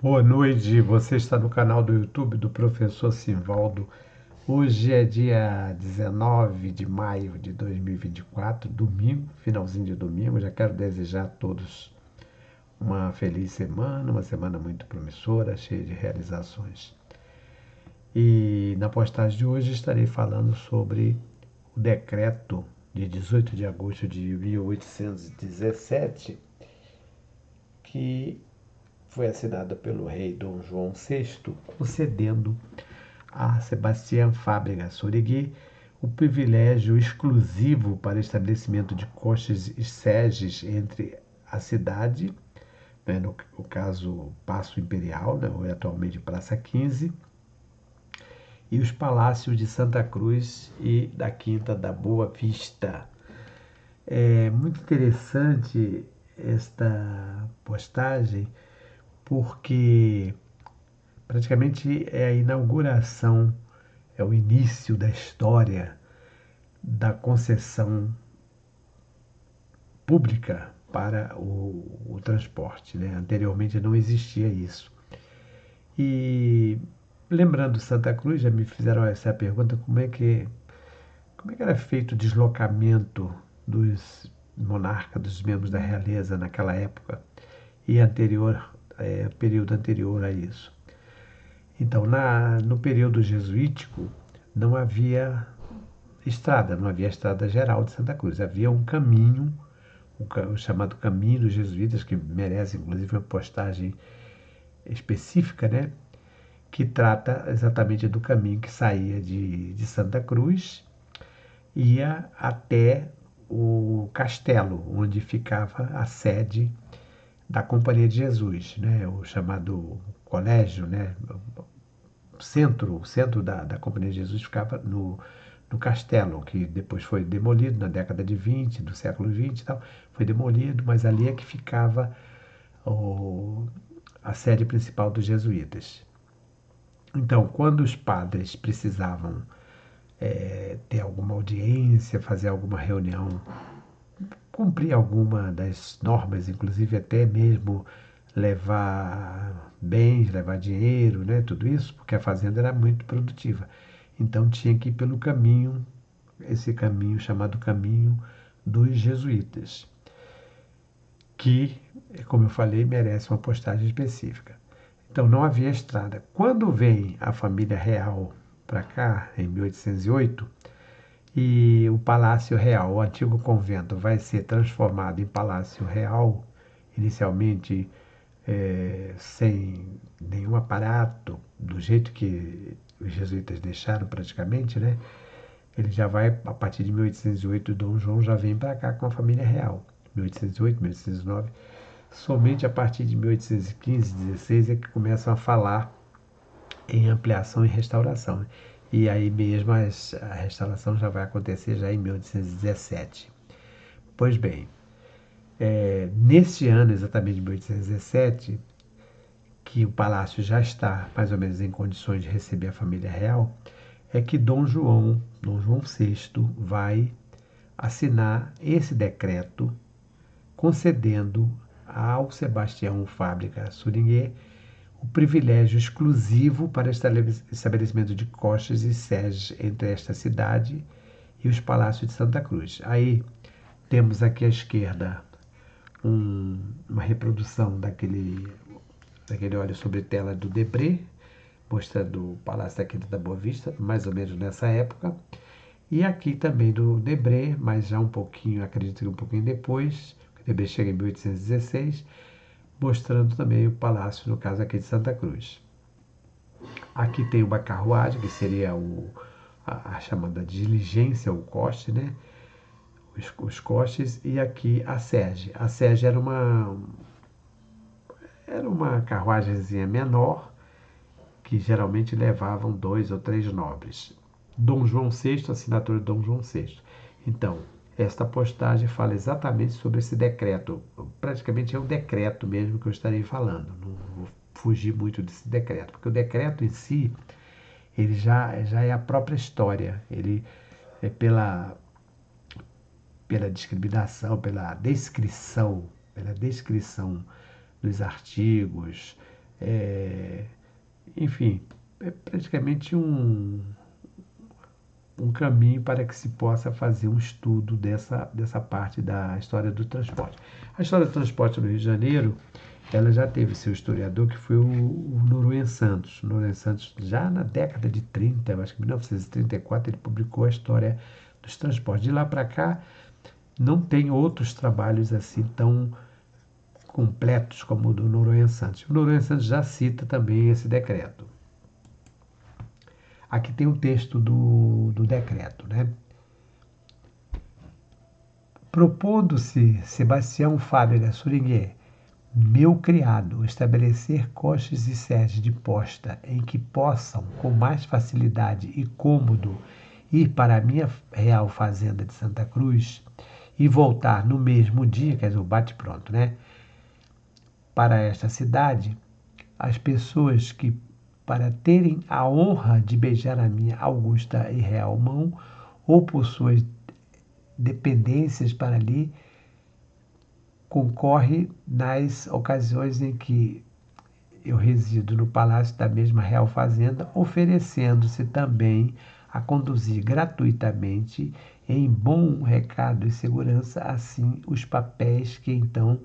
Boa noite, você está no canal do YouTube do Professor Simvaldo. Hoje é dia 19 de maio de 2024, domingo, finalzinho de domingo. Já quero desejar a todos uma feliz semana, uma semana muito promissora, cheia de realizações. E na postagem de hoje estarei falando sobre o decreto de 18 de agosto de 1817, que foi assinado pelo rei Dom João VI, concedendo a Sebastião Fábrega Sorigui o privilégio exclusivo para estabelecimento de costas e sedes entre a cidade, né, no caso Paço Imperial, né, ou atualmente Praça 15, e os palácios de Santa Cruz e da Quinta da Boa Vista. É muito interessante esta postagem porque praticamente é a inauguração, é o início da história da concessão pública para o transporte, né? Anteriormente não existia isso. E lembrando Santa Cruz, já me fizeram essa pergunta, como é que era feito o deslocamento dos monarcas, dos membros da realeza naquela época e período anterior a isso. Então, no período jesuítico, não havia estrada, não havia estrada geral de Santa Cruz. Havia um caminho, o chamado Caminho dos Jesuítas, que merece inclusive uma postagem específica, né? Que trata exatamente do caminho que saía de Santa Cruz, ia até o castelo, onde ficava a sede da Companhia de Jesus, né? O chamado colégio, né? O centro da Companhia de Jesus ficava no castelo, que depois foi demolido na década de 20, do século 20 e tal, foi demolido, mas ali é que ficava o, a sede principal dos jesuítas. Então, quando os padres precisavam ter alguma audiência, fazer alguma reunião, cumprir alguma das normas, inclusive até mesmo levar bens, levar dinheiro, né, tudo isso, porque a fazenda era muito produtiva. Então tinha que ir pelo caminho, esse caminho chamado Caminho dos Jesuítas, que, como eu falei, merece uma postagem específica. Então não havia estrada. Quando vem a família real para cá, em 1808, e o Palácio Real, o antigo convento, vai ser transformado em Palácio Real, inicialmente sem nenhum aparato, do jeito que os jesuítas deixaram praticamente, né? Ele já vai, a partir de 1808, Dom João já vem para cá com a família real. 1808, 1809. Somente a partir de 1815, 16 é que começam a falar em ampliação e restauração. E aí mesmo a restauração já vai acontecer já em 1817. Pois bem, nesse ano exatamente de 1817, que o palácio já está mais ou menos em condições de receber a família real, é que Dom João VI, vai assinar esse decreto concedendo ao Sebastião Fábrica Suringué o privilégio exclusivo para estabelecimento de costas e sedes entre esta cidade e os palácios de Santa Cruz. Aí temos aqui à esquerda uma reprodução daquele óleo sobre tela do Debré, mostrando o Palácio da Quinta da Boa Vista, mais ou menos nessa época. E aqui também do Debré, mas já um pouquinho, acredito que um pouquinho depois, o Debré chega em 1816, mostrando também o palácio, no caso aqui de Santa Cruz. Aqui tem uma carruagem, que seria a chamada diligência, o coste, né? Os costes, e aqui a sege. A sege era uma carruagemzinha menor, que geralmente levavam 2 ou 3 nobres. Dom João VI, assinatura de Dom João VI. Então, esta postagem fala exatamente sobre esse decreto. Praticamente é um decreto mesmo que eu estarei falando. Não vou fugir muito desse decreto, porque o decreto em si, ele já é a própria história. Ele é pela discriminação, pela descrição dos artigos, Enfim, é praticamente um caminho para que se possa fazer um estudo dessa parte da história do transporte. A história do transporte no Rio de Janeiro, ela já teve seu historiador, que foi o Noronha Santos. O Noronha Santos, já na década de 30, acho que em 1934, ele publicou a história dos transportes. De lá para cá, não tem outros trabalhos assim tão completos como o do Noronha Santos. O Noronha Santos já cita também esse decreto. Aqui tem o texto do decreto, né? Propondo-se Sebastião Fábrega Suringué, meu criado, estabelecer costes e sedes de posta em que possam, com mais facilidade e cômodo, ir para a minha real fazenda de Santa Cruz e voltar no mesmo dia, quer dizer, o bate-pronto, né? Para esta cidade, as pessoas que, para terem a honra de beijar a minha augusta e real mão, ou por suas dependências para ali, concorre nas ocasiões em que eu resido no palácio da mesma Real Fazenda, oferecendo-se também a conduzir gratuitamente, em bom recado e segurança, assim os papéis que então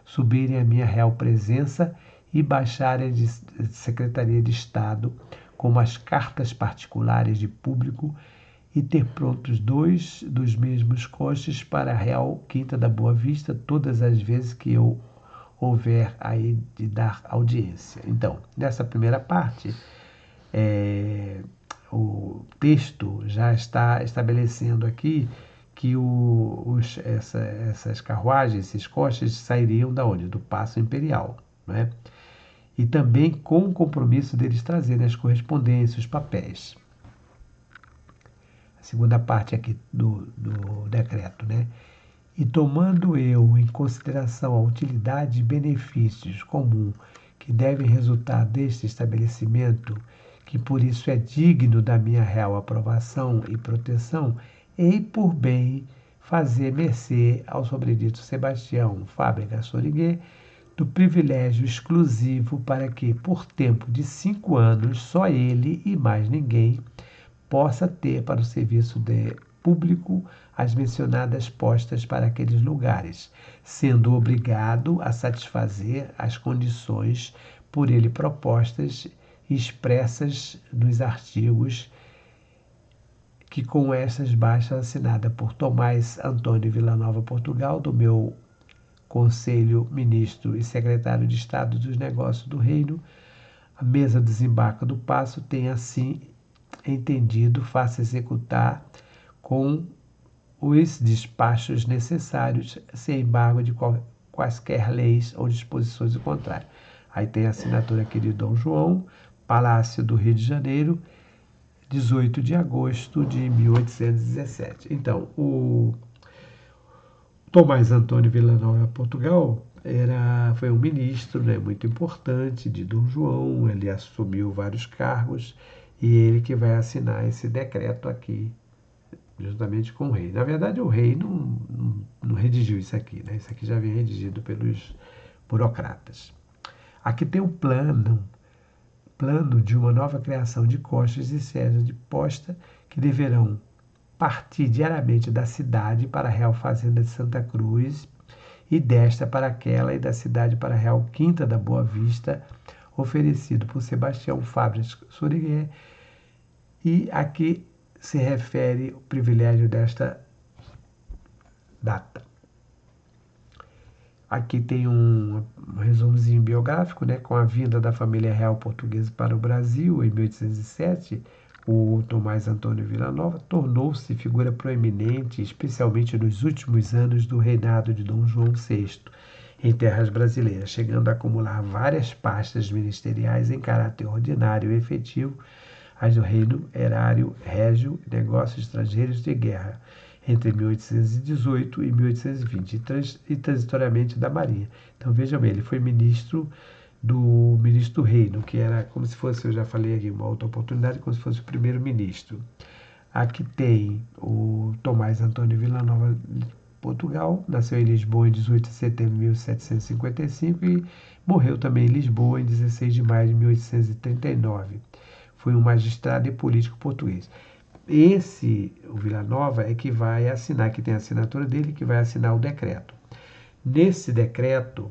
subirem à minha real presença e baixarem de Secretaria de Estado, como as cartas particulares de público, e ter prontos 2 dos mesmos costes para a Real Quinta da Boa Vista, todas as vezes que eu houver aí de dar audiência. Então, nessa primeira parte, o texto já está estabelecendo aqui que essas carruagens, esses costes, sairiam da onde? Do Paço Imperial, né? E também com o compromisso deles trazerem as correspondências, os papéis. A segunda parte aqui do decreto, né? E tomando eu em consideração a utilidade e benefícios comum que devem resultar deste estabelecimento, que por isso é digno da minha real aprovação e proteção, hei por bem fazer mercê ao sobredito Sebastião Fábrega Soriguet do privilégio exclusivo para que, por tempo de 5 anos, só ele e mais ninguém possa ter para o serviço de público as mencionadas postas para aqueles lugares, sendo obrigado a satisfazer as condições por ele propostas e expressas nos artigos que com estas basta assinada por Tomás Antônio Villanova Portugal, do meu Conselho, Ministro e Secretário de Estado dos Negócios do Reino, a mesa de desembarque do Paço tem assim entendido, faça executar com os despachos necessários, sem embargo de quaisquer leis ou disposições do contrário. Aí tem a assinatura aqui de Dom João, Palácio do Rio de Janeiro, 18 de agosto de 1817. Então, o Tomás Antônio Villanova Portugal foi um ministro, né, muito importante de Dom João, ele assumiu vários cargos e ele que vai assinar esse decreto aqui, juntamente com o rei. Na verdade, o rei não redigiu isso aqui, né? Isso aqui já vem redigido pelos burocratas. Aqui tem um plano de uma nova criação de costas e sedes de posta que deverão partir diariamente da cidade para a Real Fazenda de Santa Cruz e desta para aquela e da cidade para a Real Quinta da Boa Vista, oferecido por Sebastião Fábrega Soriguet, e aqui se refere o privilégio desta data. Aqui tem um resumozinho biográfico, né? Com a vinda da família real portuguesa para o Brasil em 1807, o Tomás Antônio Villanova tornou-se figura proeminente, especialmente nos últimos anos do reinado de Dom João VI em terras brasileiras, chegando a acumular várias pastas ministeriais em caráter ordinário e efetivo, as do Reino, Erário, Régio, Negócios Estrangeiros de Guerra, entre 1818 e 1820, e transitoriamente da Marinha. Então, vejam bem, ele foi ministro do Reino, que era como se fosse, eu já falei aqui, uma outra oportunidade, como se fosse o primeiro-ministro. Aqui tem o Tomás Antônio Villanova Portugal, nasceu em Lisboa em 18 de setembro de 1755 e morreu também em Lisboa em 16 de maio de 1839. Foi um magistrado e político português. O Vila Nova, é que vai assinar, que tem a assinatura dele, que vai assinar o decreto. Nesse decreto,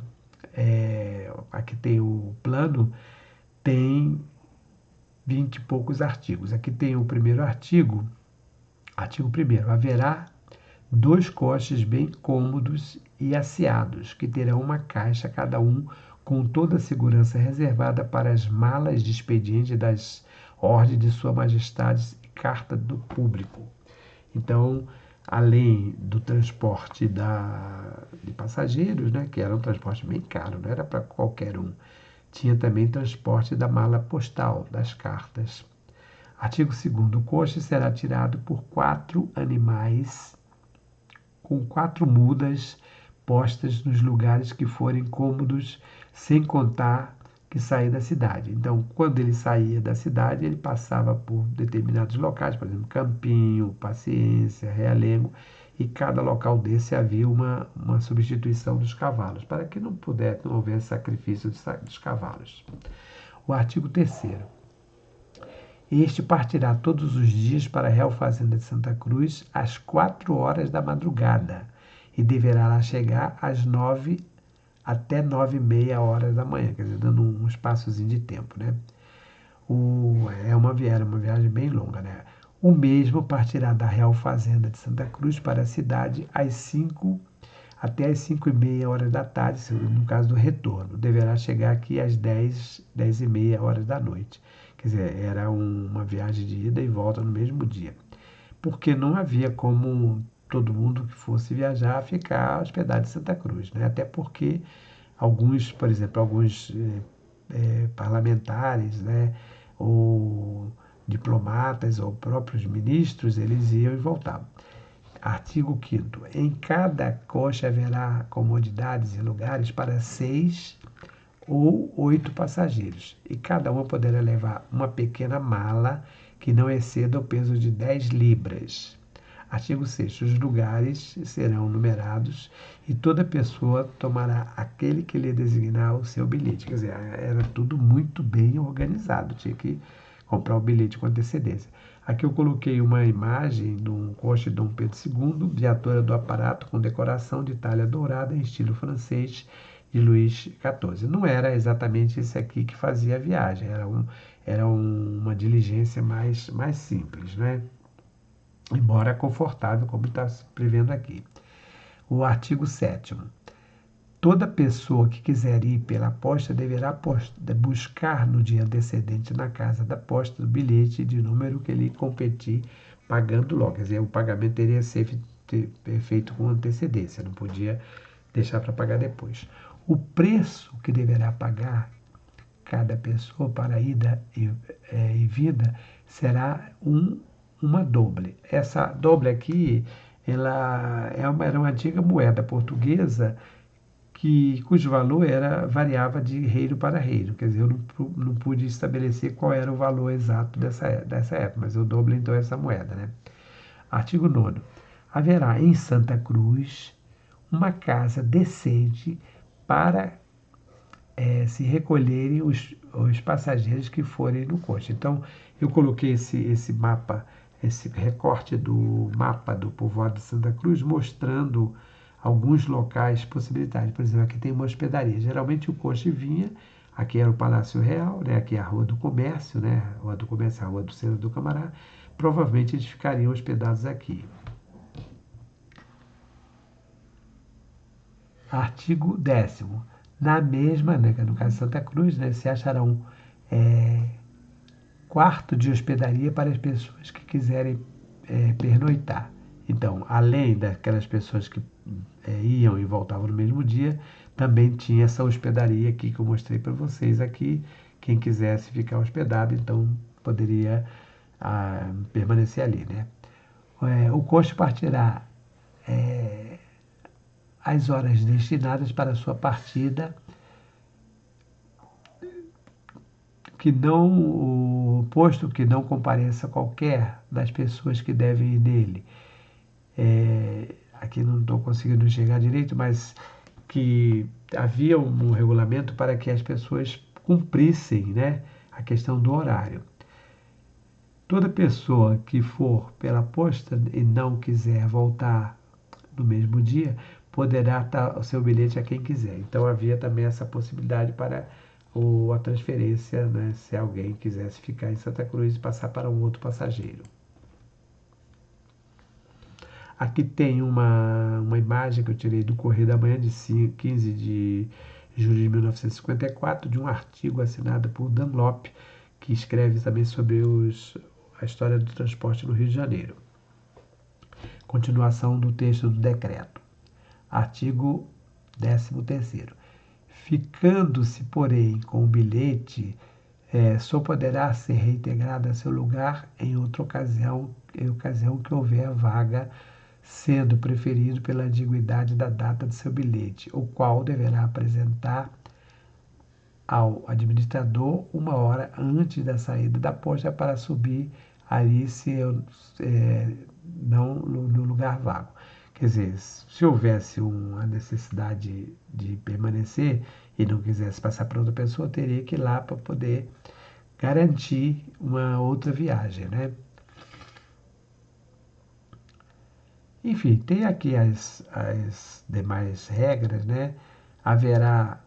aqui tem o plano, tem 20 e poucos artigos. Aqui tem o primeiro artigo, artigo 1º, haverá 2 coches bem cômodos e asseados, que terão uma caixa cada um, com toda a segurança reservada para as malas de expediente das ordens de Sua Majestade e carta do público. Então, além do transporte de passageiros, né, que era um transporte bem caro, não era para qualquer um, tinha também transporte da mala postal, das cartas. Artigo 2º. O coche será tirado por 4 animais com 4 mudas postas nos lugares que forem cômodos, sem contar que sair da cidade. Então, quando ele saía da cidade, ele passava por determinados locais, por exemplo, Campinho, Paciência, Realengo, e cada local desse havia uma substituição dos cavalos, para que não houvesse sacrifício dos cavalos. O artigo 3º. Este partirá todos os dias para a Real Fazenda de Santa Cruz às 4 horas da madrugada e deverá lá chegar às 9 até 9h30 horas da manhã, quer dizer, dando um espaçozinho de tempo, né? Era uma viagem bem longa, né? O mesmo partirá da Real Fazenda de Santa Cruz para a cidade até às 5h30 horas da tarde, no caso do retorno. Deverá chegar aqui às 10h30 horas da noite. Quer dizer, era uma viagem de ida e volta no mesmo dia. Porque não havia como todo mundo que fosse viajar ficar hospedado em Santa Cruz, né? Até porque por exemplo, alguns parlamentares, né, ou diplomatas, ou próprios ministros, eles iam e voltavam. Artigo 5º. Em cada coche haverá comodidades e lugares para 6 ou 8 passageiros, e cada um poderá levar uma pequena mala que não exceda o peso de 10 libras. Artigo 6º. Os lugares serão numerados e toda pessoa tomará aquele que lhe designar o seu bilhete. Quer dizer, era tudo muito bem organizado, tinha que comprar o bilhete com antecedência. Aqui eu coloquei uma imagem de um coche Dom Pedro II, viatura do aparato com decoração de talha dourada em estilo francês de Luís XIV. Não era exatamente esse aqui que fazia a viagem, era uma diligência mais simples, né? Embora confortável, como está se prevendo aqui. O artigo 7º. Toda pessoa que quiser ir pela posta deverá buscar no dia antecedente na casa da posta o bilhete de número que lhe competir, pagando logo. Quer dizer, o pagamento teria que ser feito com antecedência, não podia deixar para pagar depois. O preço que deverá pagar cada pessoa para ida e vinda será uma doble. Essa doble aqui, ela era uma antiga moeda portuguesa cujo valor variava de reino para reino. Quer dizer, eu não pude estabelecer qual era o valor exato dessa época, mas o doble então é essa moeda, né? Artigo 9º. Haverá em Santa Cruz uma casa decente para se recolherem os passageiros que forem no coche. Então, eu coloquei esse mapa, esse recorte do mapa do povoado de Santa Cruz, mostrando alguns locais possibilidades. Por exemplo, aqui tem uma hospedaria. Geralmente o coche vinha, aqui era o Palácio Real, né? Aqui é a Rua do Comércio, né? A Rua do Comércio, a Rua do Centro do Camará. Provavelmente eles ficariam hospedados aqui. Artigo 10º. Na mesma, né, no caso de Santa Cruz, né, se acharão quarto de hospedaria para as pessoas que quiserem pernoitar. Então, além daquelas pessoas que iam e voltavam no mesmo dia, também tinha essa hospedaria aqui que eu mostrei para vocês aqui. Quem quisesse ficar hospedado, então poderia permanecer ali, né? O coche partirá às horas destinadas para a sua partida, posto que não compareça qualquer das pessoas que devem ir nele. aqui não estou conseguindo enxergar direito, mas que havia um regulamento para que as pessoas cumprissem, né, a questão do horário. Toda pessoa que for pela posta e não quiser voltar no mesmo dia, poderá dar o seu bilhete a quem quiser. Então havia também essa possibilidade para a transferência, né, se alguém quisesse ficar em Santa Cruz e passar para um outro passageiro. Aqui tem uma imagem que eu tirei do Correio da Manhã de 15 de julho de 1954, de um artigo assinado por Dunlop, que escreve também sobre a história do transporte no Rio de Janeiro. Continuação do texto do decreto. Artigo 13º. Ficando-se, porém, com o bilhete, só poderá ser reintegrado a seu lugar em outra ocasião que houver vaga, sendo preferido pela antiguidade da data de seu bilhete, o qual deverá apresentar ao administrador 1 hora antes da saída da posta para subir ali não no lugar vago. Quer dizer, se houvesse uma necessidade de permanecer e não quisesse passar para outra pessoa, teria que ir lá para poder garantir uma outra viagem, né? Enfim, tem aqui as demais regras, né? Haverá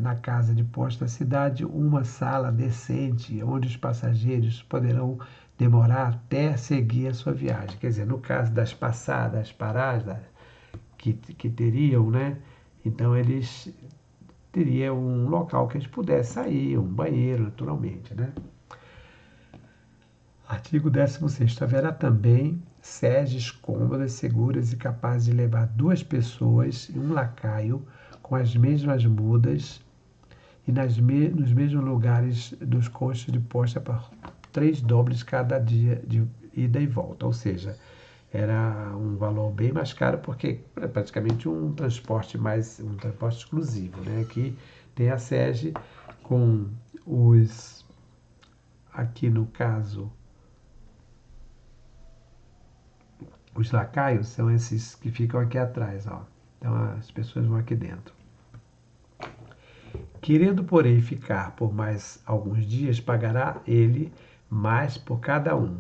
na casa de posta da cidade uma sala decente onde os passageiros poderão demorar até seguir a sua viagem. Quer dizer, no caso das passadas, paradas que teriam, né? Então eles teriam um local que eles pudessem sair, um banheiro, naturalmente, né? Artigo 16º. Haverá também sedes cômodas, seguras e capazes de levar 2 pessoas e um lacaio com as mesmas mudas e nos mesmos lugares dos coxos de posta por 3 dobles cada dia de ida e volta. Ou seja, era um valor bem mais caro porque é praticamente um transporte exclusivo, né? Aqui tem a sede com aqui no caso, os lacaios são esses que ficam aqui atrás, ó. Então as pessoas vão aqui dentro. Querendo, porém, ficar por mais alguns dias, pagará ele mais por cada um,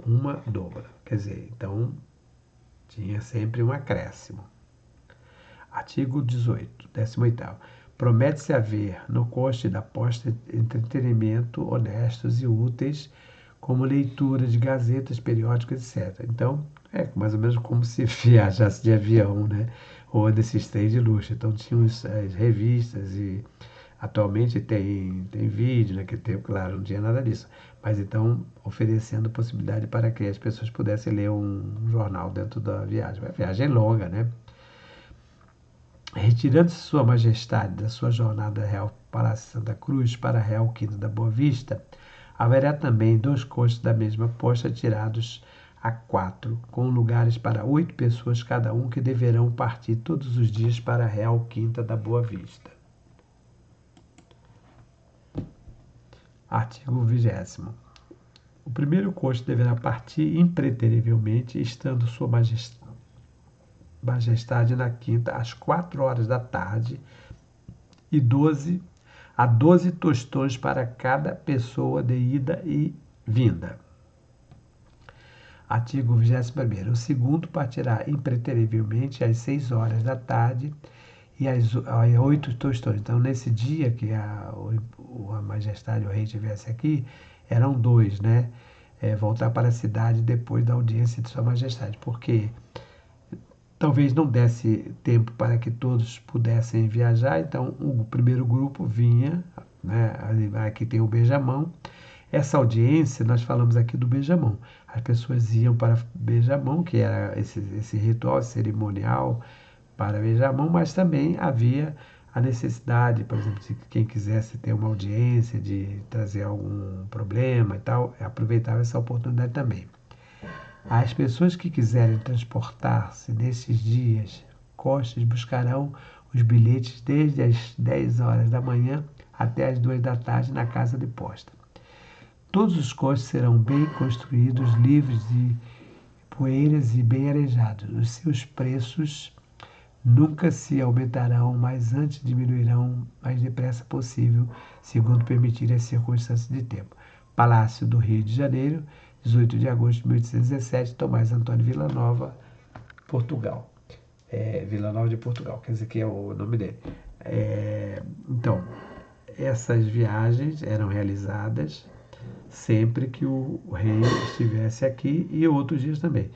uma dobra. Quer dizer, então tinha sempre um acréscimo. Artigo 18º. Promete-se haver no custo da posta entretenimento honestos e úteis, como leitura de gazetas, periódicos, etc. Então, é mais ou menos como se viajasse de avião, né? Ou desses trens de luxo. Então, tinham as revistas e atualmente tem vídeo, naquele tempo, claro, não tinha nada disso. Mas então, oferecendo possibilidade para que as pessoas pudessem ler um jornal dentro da viagem. A viagem é longa, né? Retirando-se Sua Majestade da sua jornada real Palácio Santa Cruz para a Real Quinta da Boa Vista, haverá também 2 coches da mesma posta tirados a 4, com lugares para 8 pessoas cada um, que deverão partir todos os dias para a Real Quinta da Boa Vista. Artigo 20º. O primeiro coche deverá partir impreterivelmente, estando Sua Majestade na quinta às 4 horas da tarde e 12 tostões para cada pessoa de ida e vinda. Artigo 21º. O segundo partirá impreterivelmente às 6 horas da tarde e às 8 tostões. Então, nesse dia que a Majestade, o rei, estivesse aqui, eram 2, né? Voltar para a cidade depois da audiência de Sua Majestade, porque talvez não desse tempo para que todos pudessem viajar, então o primeiro grupo vinha, né? Aqui tem o beijamão. Essa audiência, nós falamos aqui do beijamão. As pessoas iam para beijamão, que era esse ritual cerimonial para beijamão, mas também havia a necessidade, por exemplo, de quem quisesse ter uma audiência, de trazer algum problema e tal, aproveitava essa oportunidade também. As pessoas que quiserem transportar-se nesses dias, costas buscarão os bilhetes desde as 10 horas da manhã até as 2 da tarde na casa de posta. Todos os coches serão bem construídos, livres poeiras e bem arejados. Os seus preços nunca se aumentarão, mas antes diminuirão mais depressa possível, segundo permitirem as circunstâncias de tempo. Palácio do Rio de Janeiro, 18 de agosto de 1817, Tomás Antônio Villanova, Portugal. Villanova de Portugal, quer dizer que é o nome dele. Então, essas viagens eram realizadas sempre que o rei estivesse aqui e outros dias também.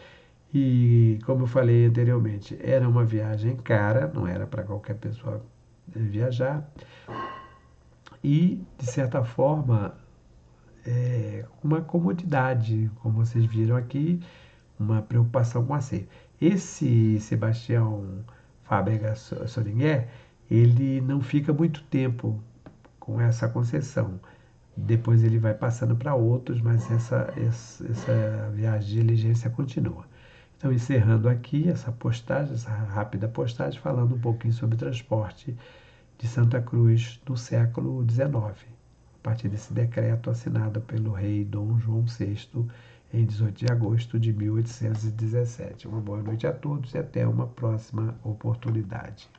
E, como eu falei anteriormente, era uma viagem cara, não era para qualquer pessoa viajar. E, de certa forma, uma comodidade, como vocês viram aqui, uma preocupação com a ceia. Esse Sebastião Fábrega Soringuer, ele não fica muito tempo com essa concessão. Depois ele vai passando para outros, mas essa viagem de diligência continua. Então, encerrando aqui essa postagem, essa rápida postagem, falando um pouquinho sobre o transporte de Santa Cruz no século XIX, a partir desse decreto assinado pelo rei Dom João VI em 18 de agosto de 1817. Uma boa noite a todos e até uma próxima oportunidade.